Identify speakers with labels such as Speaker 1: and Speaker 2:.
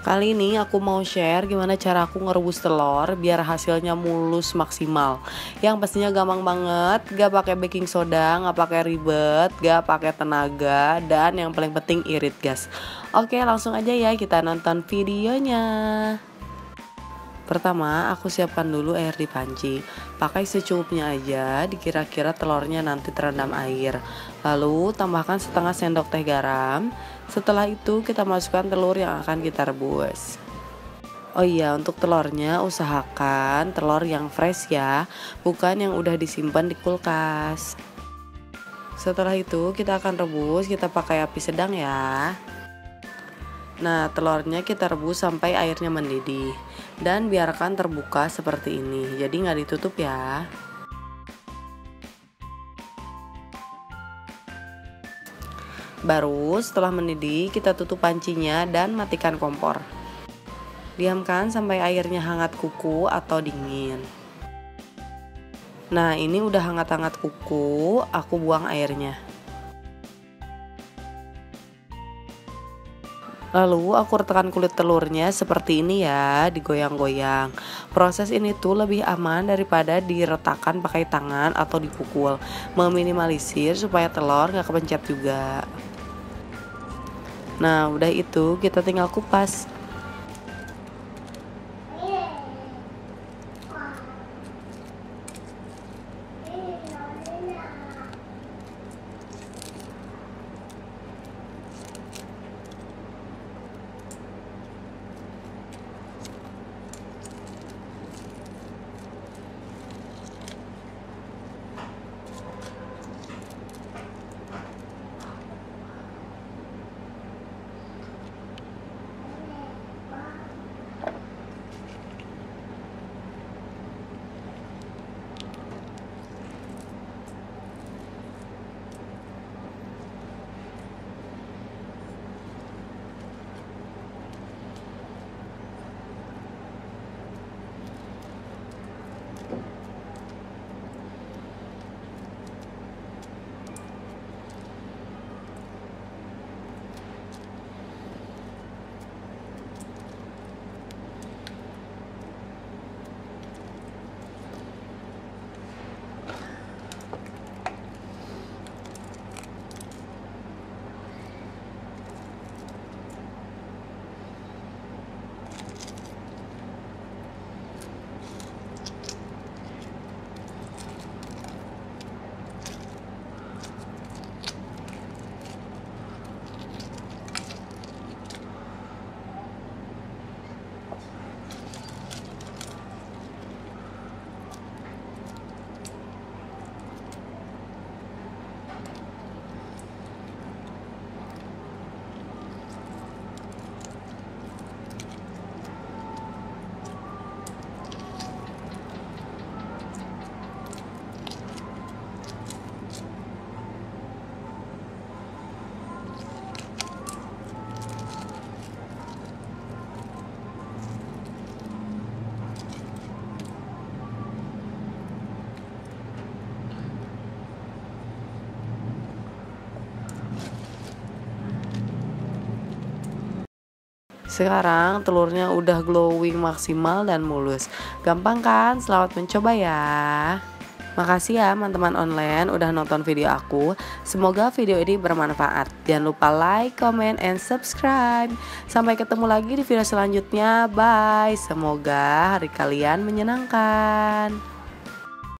Speaker 1: Kali ini aku mau share gimana cara aku ngerebus telur biar hasilnya mulus maksimal. Yang pastinya gampang banget, gak pakai baking soda, gak pakai ribet, gak pakai tenaga, dan yang paling penting irit gas. Oke, langsung aja ya kita nonton videonya. Pertama, aku siapkan dulu air di panci. Pakai secukupnya aja, dikira-kira telurnya nanti terendam air. Lalu tambahkan setengah sendok teh garam. Setelah itu kita masukkan telur yang akan kita rebus. Oh iya, untuk telurnya usahakan telur yang fresh ya, bukan yang udah disimpan di kulkas. Setelah itu kita akan rebus, kita pakai api sedang ya. Nah, telurnya kita rebus sampai airnya mendidih dan biarkan terbuka seperti ini, jadi nggak ditutup ya. Baru setelah mendidih kita tutup pancinya dan matikan kompor. Diamkan sampai airnya hangat kuku atau dingin. Nah, ini udah hangat-hangat kuku, aku buang airnya. Lalu aku retakkan kulit telurnya seperti ini ya, digoyang-goyang. Proses ini tuh lebih aman daripada diretakkan pakai tangan atau dipukul. Meminimalisir supaya telur gak kepencet juga. Nah, udah itu kita tinggal kupas. Sekarang telurnya udah glowing maksimal dan mulus. Gampang kan? Selamat mencoba ya. Makasih ya teman-teman online udah nonton video aku. Semoga video ini bermanfaat. Jangan lupa like, comment, and subscribe. Sampai ketemu lagi di video selanjutnya. Bye. Semoga hari kalian menyenangkan.